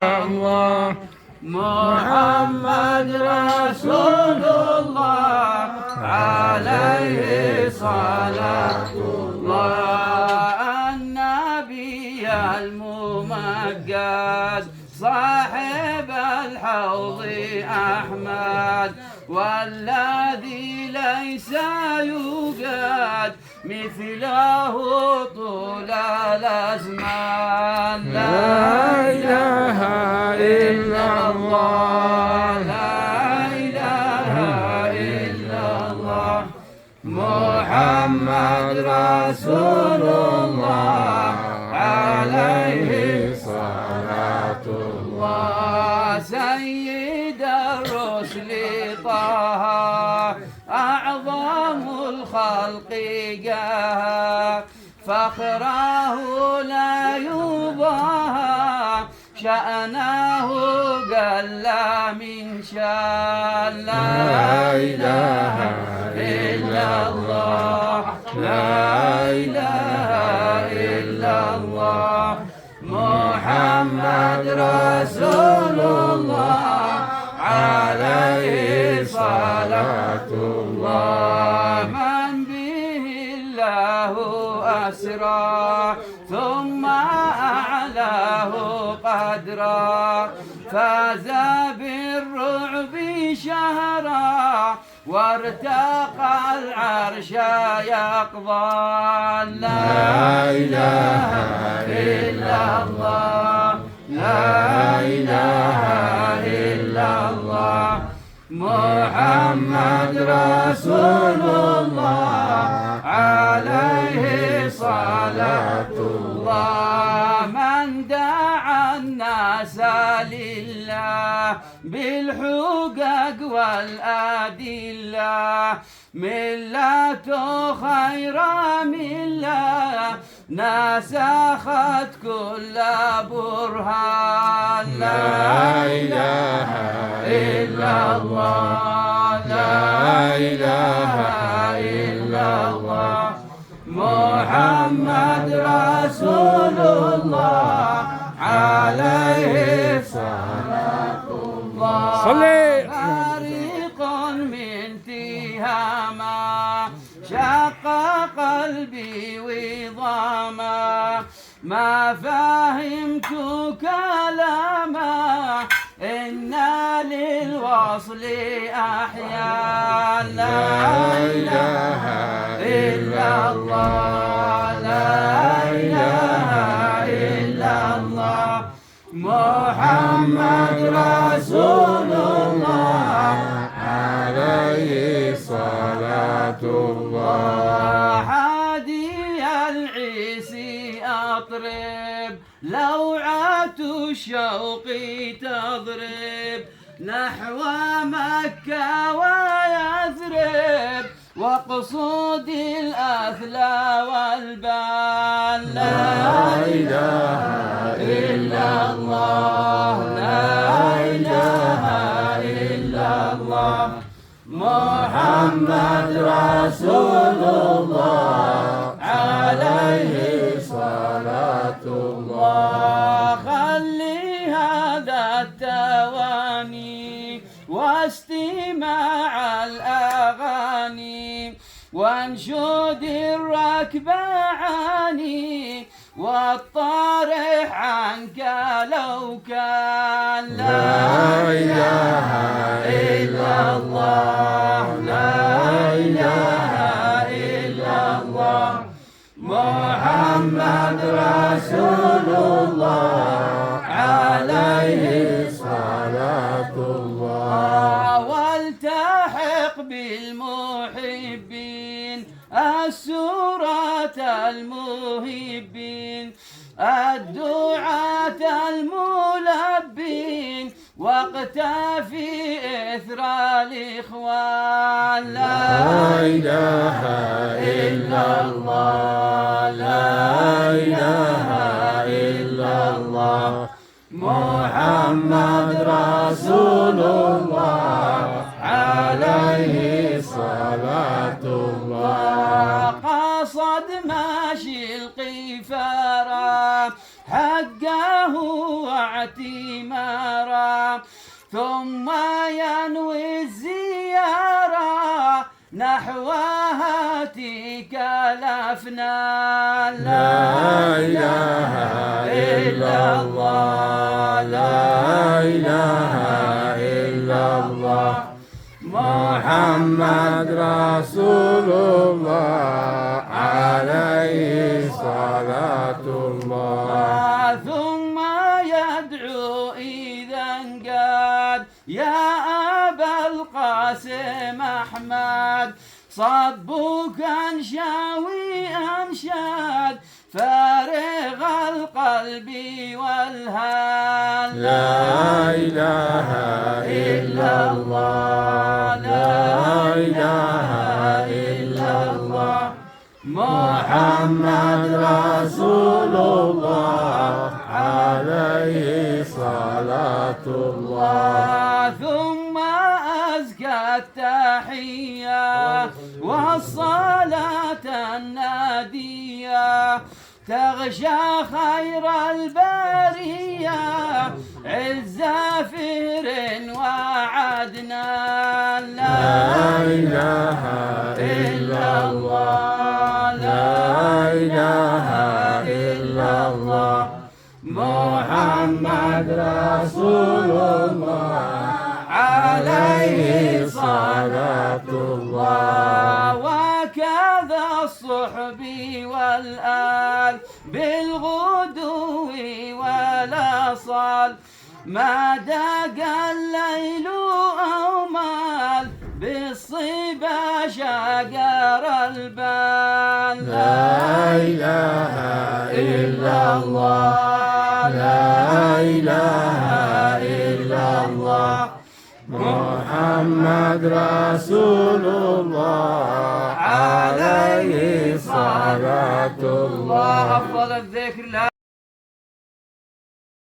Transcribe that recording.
الله محمد رسول الله عليه صلاة الله النبي الممجد صاحب الحوض أحمد والذي ليس يوجد مثله طول الأزمان لا إله إلا الله لا إله إلا الله محمد رسول الله عليه صلاة الله سيد الرسل طه أعظم الخلق جاه فخره لا يضاهى شأنه قل من شان لا إله إلا الله لا إله إلا الله محمد رسول الله عليه صلاة الله من به الله أسرى ثم أعلاه قدرا فاز بالرعب شهرا وارتقى العرش يقظى لا إله إلا الله لا إله إلا الله محمد رسول الله عليه صلاة الله من دعا الناس لله بالحقوق والأدلة ملة خير ملة نسخت كل برهان لا إله إلا الله لا إله إلا الله محمد رسول الله عليه صلاة الله غريق من تهاما شق قلبي وضاما ما فهمت كلاما إن للوصل أحيا لا إله إلا الله لا إله إلا الله محمد رسول الله عليه صلاة الله هادي العيسي أطرب لوعة الشوق تضرب نحو مكة ويثرب وقصود الأثلى والبال لا إله إلا الله لا إله إلا الله محمد رسول الله عليه صلاة الله خلي هذا التواني واستماع الأغاني وانشد الركب عني والطارح عنك لو كان لا إله إلا الله لا إله إلا الله محمد رسول الله عليه صلاة الله والتحق بالمحبين السورة المهبين الدعاة الملبين واقتفي إثر الإخوان لا إله إلا الله لا إله إلا الله محمد رسول الله عليه صلاة الله قصد ماشي القفارة حقه واعتمارا، ثم ينوي الزيارة نحوها تلك الأفنان. لا إله إلا الله، لا إله إلا الله، محمد رسول الله عليه صلاة الله. ثم يدعو إذا انقاد يا أبا القاسم أحمد، صبك أنشاوي أنشاد فارغ القلب والهال. لا إله إلا الله، لا إله إلا الله، محمد رسول الله عليه صلاة الله. ثم أزكى التحية والصلاة النادية تغشى خير البرية عز فهر وعدنان. لا إله إلا الله، لا إله إلا الله، محمد رسول الله عليه صلاة الله. وكذا الصحب والآل بالغدو والأصال ما دق الليل أو مال بالصبا شقر البال. لا إله إلا الله، لا إله إلا الله، محمد رسول الله عليه صلاة الله. أفضل الذكر.